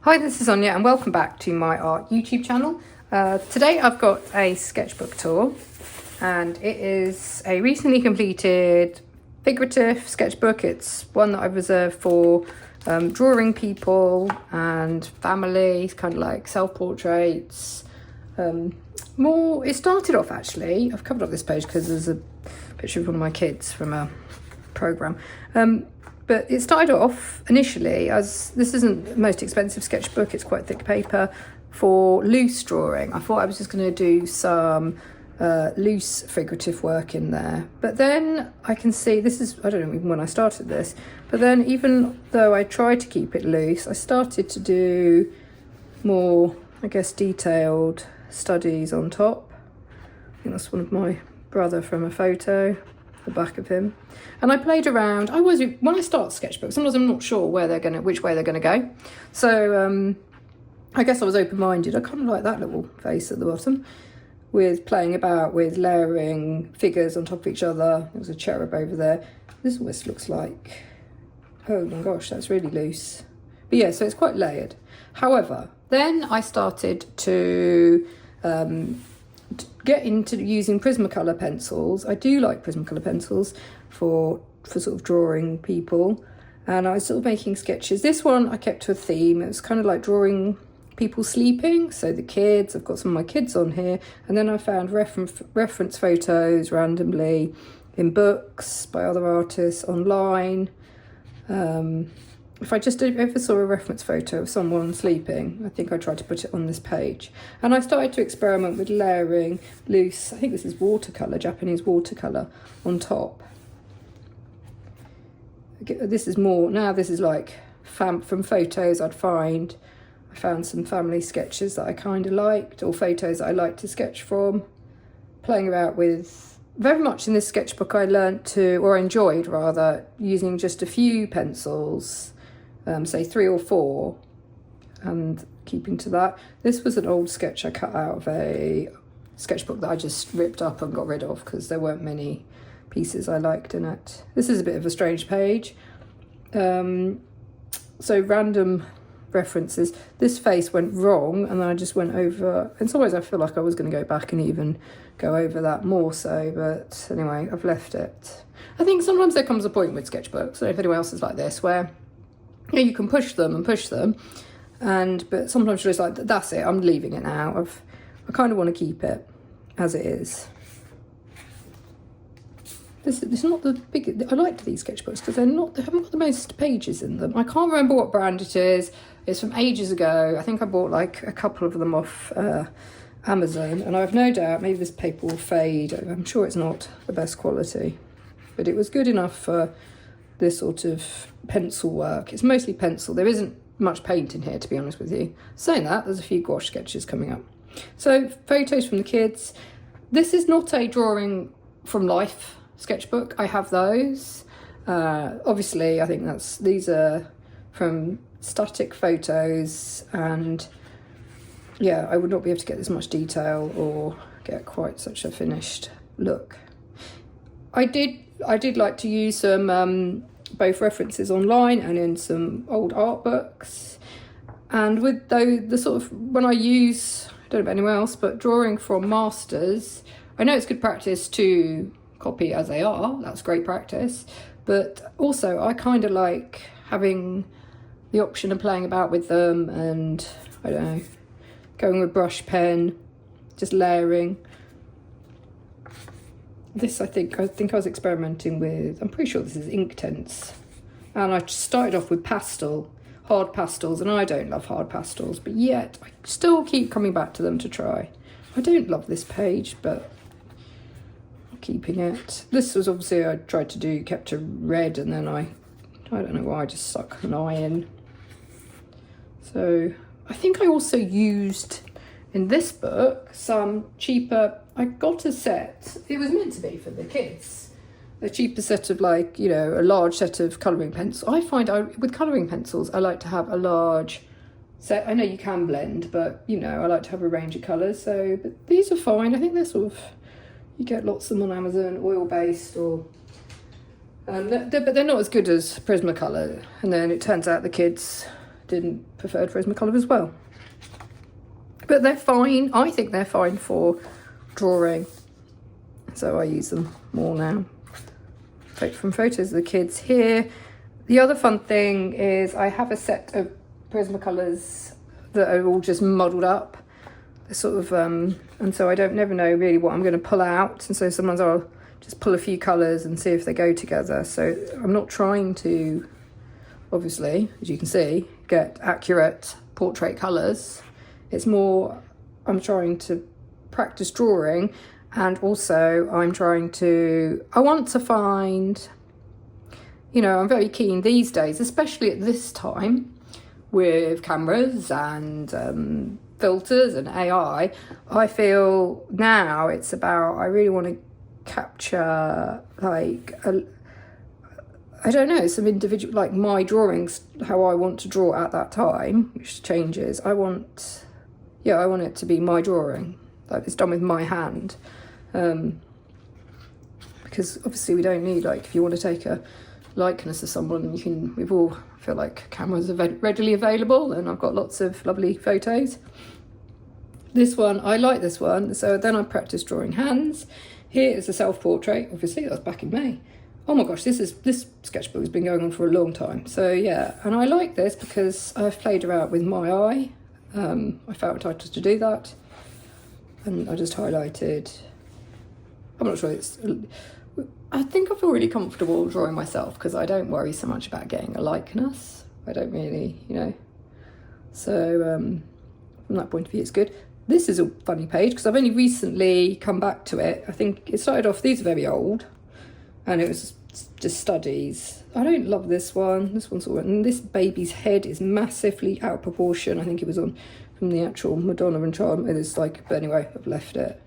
Hi, this is Sonia and welcome back to my art YouTube channel. Today I've got a sketchbook tour and it is a recently completed figurative sketchbook. It's one that I've reserved for drawing people and families, kind of like self-portraits. It started off actually, I've covered up this page because there's a picture of one of my kids from a programme. But it started off initially as, this isn't the most expensive sketchbook, it's quite thick paper, for loose drawing. I thought I was just going to do some loose figurative work in there. But then I can see, this is, I don't know even when I started this, but then even though I tried to keep it loose, I started to do more, I guess, detailed studies on top. I think that's one of my brother from a photo, the back of him. And I played around. When I start sketchbooks, sometimes I'm not sure which way they're gonna go. So I guess I was open-minded. I kind of like that little face at the bottom, with playing about with layering figures on top of each other. There was a cherub over there. This almost looks like, oh my gosh, that's really loose. But yeah, so it's quite layered. However, then I started to get into using Prismacolor pencils. I do like Prismacolor pencils for sort of drawing people, and I was sort of making sketches. This one I kept to a theme. It was kind of like drawing people sleeping, so the kids, I've got some of my kids on here, and then I found reference photos randomly in books by other artists, online. If I just ever saw a reference photo of someone sleeping, I think I tried to put it on this page. And I started to experiment with layering loose, I think this is watercolour, Japanese watercolour, on top. This is more, now this is like from photos I found some family sketches that I kind of liked, or photos that I liked to sketch from. Playing about with, very much in this sketchbook I enjoyed rather, using just a few pencils, say 3 or 4, and keeping to that. This was an old sketch I cut out of a sketchbook that I just ripped up and got rid of because there weren't many pieces I liked in it. This is a bit of a strange page. So random references. This face went wrong and then I just went over. In some ways I feel like I was going to go back and even go over that more so, but anyway, I've left it. I think sometimes there comes a point with sketchbooks, I don't know if anyone else is like this, where you can push them, but sometimes you're just like, that's it, I'm leaving it now. I kind of want to keep it as it is. This is not the biggest. I liked these sketchbooks because they haven't got the most pages in them. I can't remember what brand it is. It's from ages ago. I think I bought like a couple of them off Amazon, and I have no doubt maybe this paper will fade. I'm sure it's not the best quality, but it was good enough for this sort of pencil work. It's mostly pencil. There isn't much paint in here, to be honest with you. Saying that, there's a few gouache sketches coming up. So photos from the kids. This is not a drawing from life sketchbook. I have those. Obviously, I think these are from static photos, and yeah, I would not be able to get this much detail or get quite such a finished look. I did like to use some both references online and in some old art books. And with the sort of, when I use, I don't know about anyone else, but drawing from masters, I know it's good practice to copy as they are, that's great practice, but also I kind of like having the option of playing about with them and, I don't know, going with brush pen, just layering. This I think I was experimenting with, I'm pretty sure this is Inktense, and I started off with hard pastels, and I don't love hard pastels, but yet I still keep coming back to them to try. I don't love this page, but I'm keeping it. This was obviously I tried to do, kept it red, and then I don't know why, I just stuck an eye in. So I think I also used in this book some cheaper, I got a set, it was meant to be for the kids, a cheaper set of, like, you know, a large set of colouring pencils. I find with colouring pencils I like to have a large set. I know you can blend, but you know, I like to have a range of colours. So, but these are fine. I think they're sort of, you get lots of them on Amazon, oil based, or but they're not as good as Prismacolor. And then it turns out the kids didn't prefer Prismacolor as well. But they're fine. I think they're fine for drawing. So I use them more now. From photos of the kids here. The other fun thing is I have a set of Prismacolors that are all just muddled up. They're sort of, and so I never know really what I'm going to pull out. And so sometimes I'll just pull a few colours and see if they go together. So I'm not trying to, obviously, as you can see, get accurate portrait colours. It's more, I'm trying to practice drawing, and also I'm trying to, I want to find, you know, I'm very keen these days, especially at this time with cameras and filters and AI. I feel now it's about, I really want to capture like I don't know, some individual, like my drawings, how I want to draw at that time, which changes. I want it to be my drawing, like it's done with my hand. Because obviously we don't need, like, if you want to take a likeness of someone, we've all feel like cameras are readily available, and I've got lots of lovely photos. This one, I like this one, so then I practice drawing hands. Here is a self-portrait, obviously, that was back in May. Oh my gosh, this sketchbook has been going on for a long time. So yeah, and I like this because I've played around with my eye. I felt entitled to do that. And I just highlighted, I'm not sure I think I feel really comfortable drawing myself because I don't worry so much about getting a likeness. I don't really, you know. So from that point of view, it's good. This is a funny page because I've only recently come back to it. I think it started off, these are very old, and it was just studies. I don't love this one. This one's all right. And this baby's head is massively out of proportion. I think it was on from the actual Madonna and Child. It's like, but anyway, I've left it.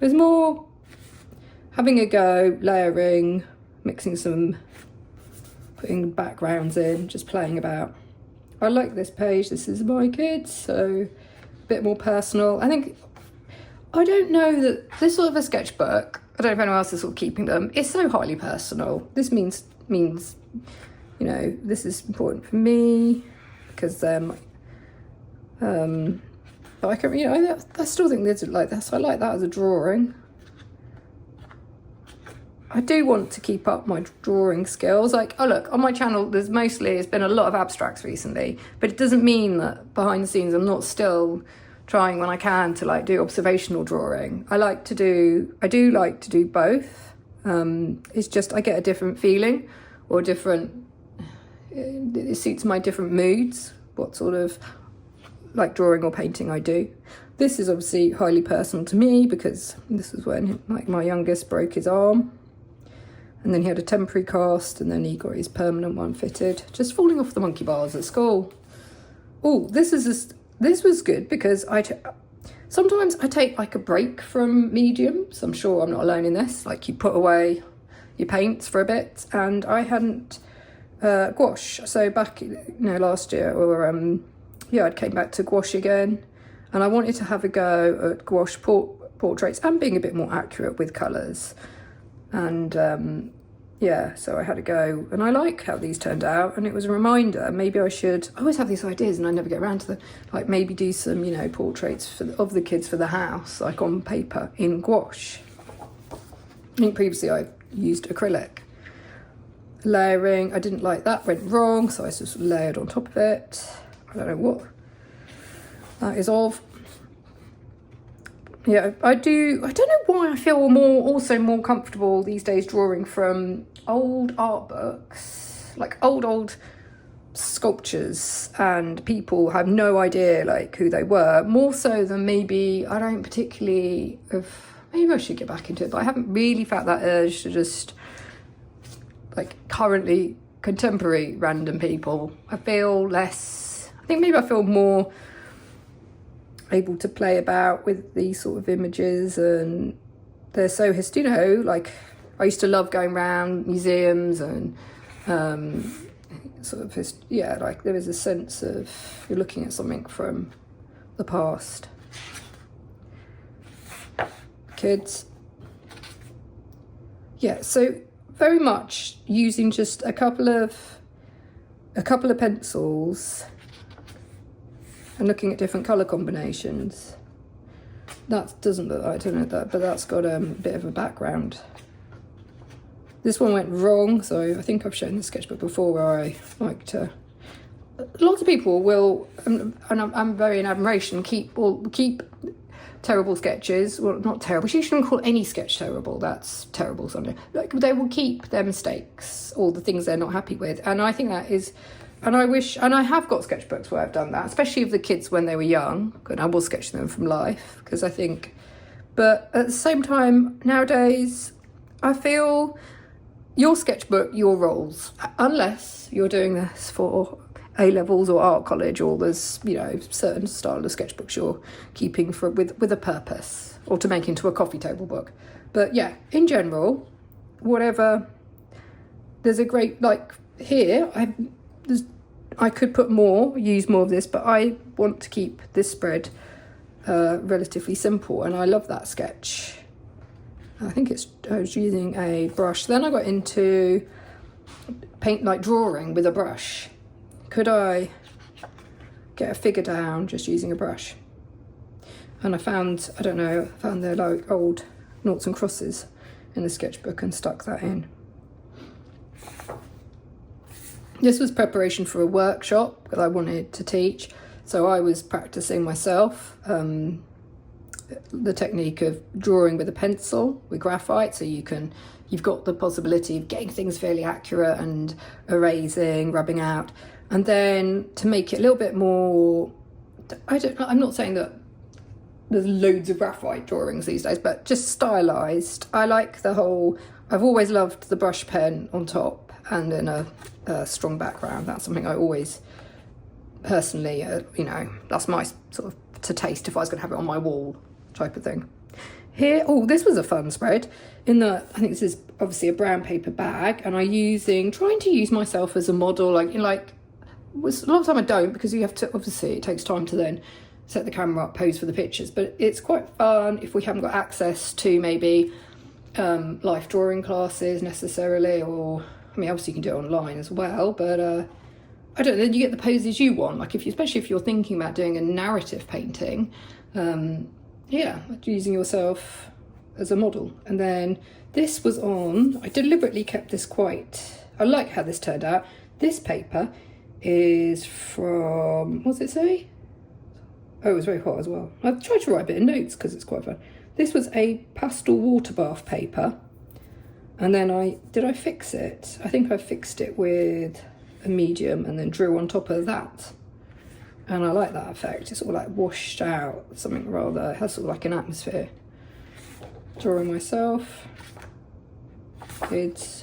There's more having a go, layering, mixing some, putting backgrounds in, just playing about. I like this page. This is my kids, so a bit more personal. I think, I don't know that this sort of a sketchbook, I don't know if anyone else is sort of keeping them, it's so highly personal. This means, you know, this is important for me because but I can, you know, I still think this like this. I like that as a drawing. I do want to keep up my drawing skills. Like, oh look, on my channel, it's been a lot of abstracts recently, but it doesn't mean that behind the scenes I'm not still trying when I can to like do observational drawing. I do like to do both. It's just I get a different feeling or it suits my different moods, what sort of like drawing or painting I do. This is obviously highly personal to me because this is when like my youngest broke his arm, and then he had a temporary cast, and then he got his permanent one fitted, just falling off the monkey bars at school. Oh, this was good because sometimes I take like a break from mediums. I'm sure I'm not alone in this. Like you put away your paints for a bit, and I hadn't gouache. So back, you know, last year or I came back to gouache again, and I wanted to have a go at gouache portraits and being a bit more accurate with colours. And yeah, so I had a go, and I like how these turned out, and it was a reminder. Maybe I always have these ideas and I never get around to them, like maybe do some, you know, portraits of the kids for the house, like on paper in gouache. I think previously I used acrylic. Layering, I didn't like that, went wrong, so I just layered on top of it. I don't know what that is of. Yeah, I don't know why I feel also more comfortable these days drawing from old art books, like old sculptures, and people have no idea like who they were, more so than maybe, I don't particularly maybe I should get back into it, but I haven't really felt that urge to just like currently contemporary random people. I think maybe I feel more able to play about with these sort of images, and they're so you know, like I used to love going around museums and sort of like there is a sense of you're looking at something from the past. Kids, yeah, so very much using just a couple of pencils and looking at different colour combinations. That doesn't look, I don't know that, but that's got a bit of a background. This one went wrong, so I think I've shown the sketchbook before where I like to. Lots of people will, and I'm very in admiration, keep terrible sketches. Well, not terrible. You shouldn't call any sketch terrible. That's terrible, Sonia. Like, they will keep their mistakes, all the things they're not happy with, and I think that is. And I wish, and I have got sketchbooks where I've done that, especially of the kids when they were young, and I will sketch them from life, because I think, but at the same time, nowadays, I feel your sketchbook, your roles, unless you're doing this for A-levels or art college, or there's, you know, certain style of sketchbooks you're keeping for with a purpose, or to make into a coffee table book. But yeah, in general, whatever, there's a great, like here, I could put more, use more of this, but I want to keep this spread relatively simple, and I love that sketch. I think I was using a brush. Then I got into paint, like drawing with a brush. Could I get a figure down just using a brush? And I found, I don't know, I found their like old noughts and crosses in the sketchbook and stuck that in. This was preparation for a workshop that I wanted to teach, so I was practicing myself the technique of drawing with a pencil with graphite, so you've got the possibility of getting things fairly accurate and erasing, rubbing out, and then to make it a little bit more, I'm not saying that there's loads of graphite drawings these days, but just stylized. I like the whole, I've always loved the brush pen on top and in a strong background. That's something I always personally, you know, that's my sort of to taste if I was going to have it on my wall type of thing. Here, oh, this was a fun spread. I think this is obviously a brown paper bag, and trying to use myself as a model. Like a lot of time I don't, because you have to, obviously it takes time to then set the camera up, pose for the pictures, but it's quite fun if we haven't got access to maybe life drawing classes necessarily, or I mean, obviously you can do it online as well, but I don't know, you get the poses you want. Like especially if you're thinking about doing a narrative painting, yeah, using yourself as a model. And then this was I deliberately kept this I like how this turned out. This paper is from, what does it say? Oh, it was very hot as well. I've tried to write a bit of notes because it's quite fun. This was a pastel water bath paper. And then did I fix it? I think I fixed it with a medium and then drew on top of that. And I like that effect. It's sort of like washed out, something rather, it has sort of like an atmosphere. Drawing myself. Played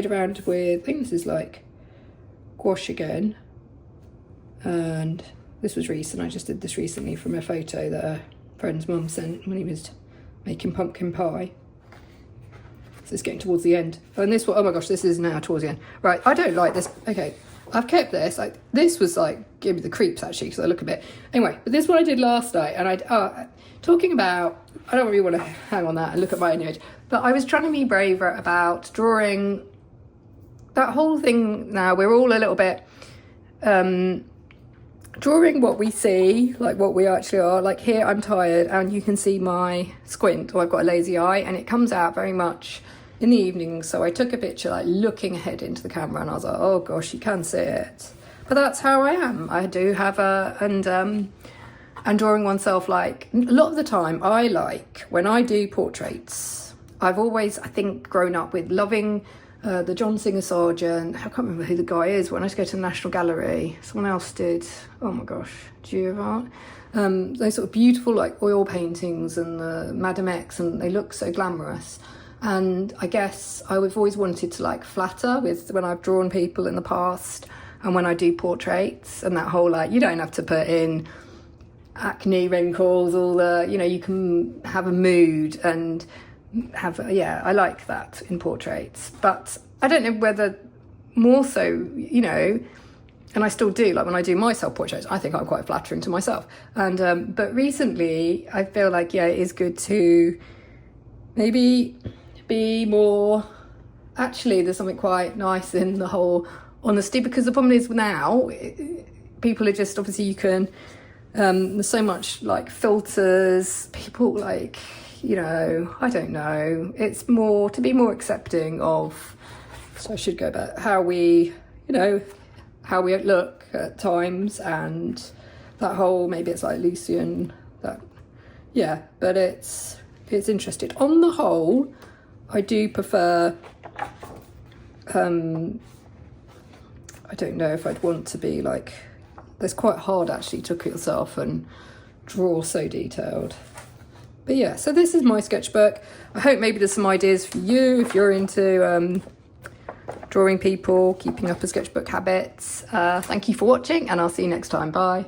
around with, I think this is like gouache again. And this was recent, I just did this recently from a photo that a friend's mum sent when he was making pumpkin pie. So it's getting towards the end. And this one, oh my gosh, this is now towards the end. Right, I don't like this. Okay, I've kept this. Like, this was like, gave me the creeps actually, because I look a bit. Anyway, but this one I did last night, and talking about, I don't really want to hang on that and look at my own image, but I was trying to be braver about drawing that whole thing. Now we're all a little bit drawing what we see, like what we actually are. Like here I'm tired and you can see my squint, or I've got a lazy eye, and it comes out very much in the evening. So I took a picture like looking ahead into the camera, and I was like, oh gosh, you can see it. But that's how I am. I do have and drawing oneself, like a lot of the time I like when I do portraits, I've always, I think, grown up with loving the John Singer Sargent, I can't remember who the guy is, when I used to go to the National Gallery, someone else did, oh my gosh, Giovanni, those sort of beautiful like oil paintings and the Madame X, and they look so glamorous. And I guess I've always wanted to like flatter with when I've drawn people in the past, and when I do portraits, and that whole like, you don't have to put in acne, wrinkles, all the, you know, you can have a mood and have, yeah, I like that in portraits. But I don't know whether more so, you know, and I still do, like when I do my self-portraits, I think I'm quite flattering to myself. And but recently I feel like, yeah, it is good to maybe be more, actually there's something quite nice in the whole honesty, because the problem is now people are just, obviously you can, there's so much like filters, people like, you know, I don't know, it's more to be more accepting of, so I should go back, how we, you know, how we look at times, and that whole, maybe it's like Lucian, that, yeah, but it's interesting. On the whole, I do prefer, I don't know if I'd want to be like, it's quite hard actually to look at yourself and draw so detailed. But yeah, so this is my sketchbook. I hope maybe there's some ideas for you if you're into drawing people, keeping up a sketchbook habits. Thank you for watching, and I'll see you next time. Bye.